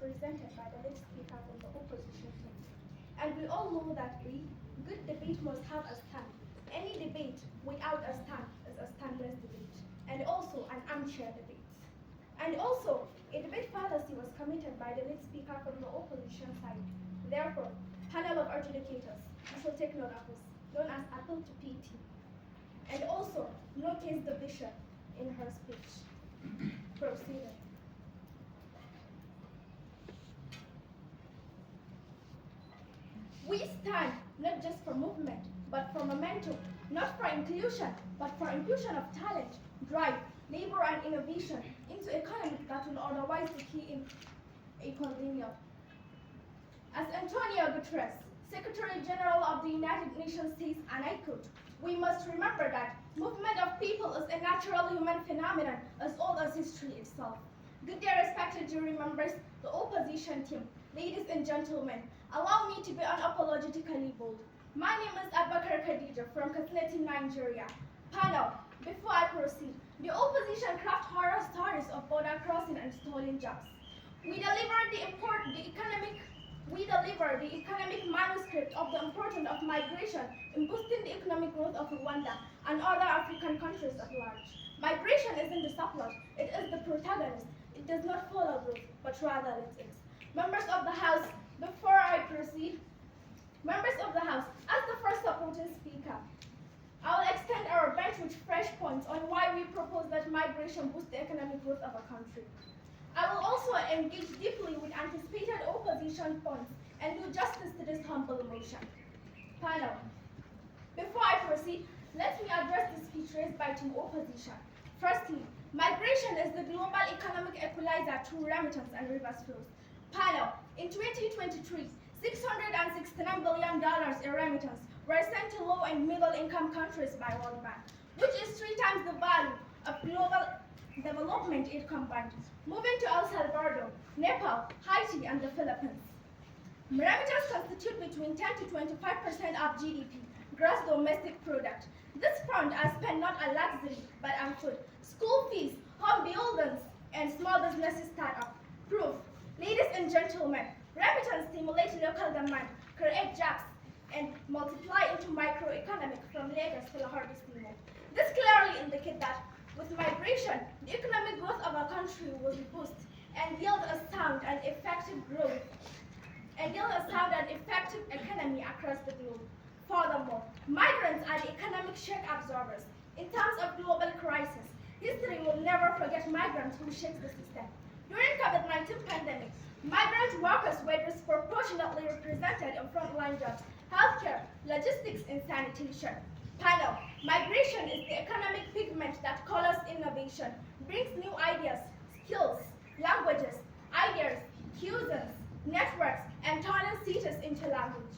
represented by the late speaker from the opposition team. And we all know that a good debate must have a stand. Any debate without a stand is a standless debate, and also an armchair debate. And also, a debate fallacy was committed by the late speaker from the opposition side. Therefore, panel of adjudicators, you shall take note of this, known as appeal to PT. And also, no case the bishop in her speech. Proceeding. We stand not just for movement, but for momentum, not for inclusion, but for inclusion of talent, drive, labor, and innovation into economy that will otherwise decay in a pandemic. As Antonio Guterres, Secretary General of the United Nations says, and I quote, "We must remember that movement of people is a natural human phenomenon as old as history itself." Good day, respected jury members, the opposition team, ladies and gentlemen, allow me to be unapologetically bold. My name is Abakar Khadija from Katsina, Nigeria. Panel, before I proceed, the opposition craft horror stories of border crossing and stolen jobs. We deliver the economic manuscript of the importance of migration in boosting the economic growth of Rwanda and other African countries at large. Migration isn't the subplot, it is the protagonist. It does not follow growth, but rather it is. Members of the House, before I proceed, members of the House, as the first supporting speaker, I will extend our bench with fresh points on why we propose that migration boost the economic growth of a country. I will also engage deeply with anticipated opposition points and do justice to this humble motion. Panel, before I proceed, let me address the speech raised by team opposition. Firstly, migration is the global economic equalizer through remittance and reverse flows. Panel, in 2023, $669 billion in remittance were sent to low and middle income countries by World Bank, which is 3 times the value of global development aid combined. Moving to El Salvador, Nepal, Haiti, and the Philippines. Remittance constitute between 10 to 25% of GDP, gross domestic product. This fund is spent not on luxury, but on food, school fees, home buildings, and small businesses startup. Proof, ladies and gentlemen, remittance stimulate local demand, create jobs, and multiply into microeconomic from Lagos to Lahore Distimo. This clearly indicates that with migration, the economic growth of a country will be boosted and yield a sound and effective growth, and yield a sound and effective economy across the globe. Furthermore, migrants are the economic shock absorbers. In times of global crisis, history will never forget migrants who shaped the system. During COVID-19 pandemic, migrant workers were disproportionately represented in frontline jobs, healthcare, logistics, and sanitation. Panel, migration is the economic pigment that colors innovation, brings new ideas, skills, languages, ideas, cuisines, networks, and turning cities into language,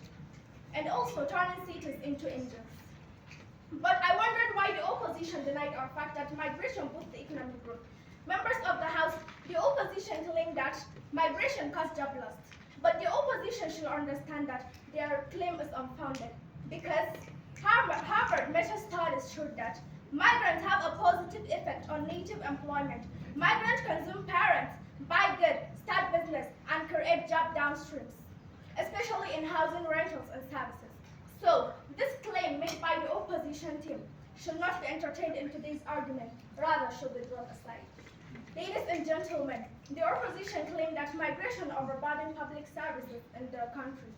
and also turning cities into engines. But I wondered why the opposition denied our fact that migration boosts the economic growth. Members of the House, the opposition claim that migration caused job loss. But the opposition should understand that their claim is unfounded, because Harvard meta-studies showed that migrants have a positive effect on native employment. Migrants consume parents, buy goods, start business, and create job downstreams, especially in housing, rentals, and services. So, this claim made by the opposition team should not be entertained in today's argument, rather should be drawn aside. Ladies and gentlemen, the opposition claimed that migration overburdened public services in the country.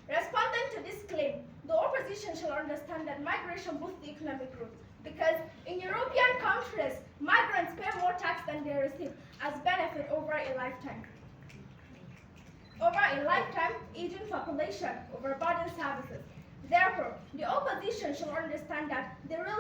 Responding to this claim, the opposition shall understand that migration boosts the economic growth, because in European countries, migrants pay more tax than they receive as benefit over a lifetime. Aging population overburdened services. Therefore, the opposition shall understand that the real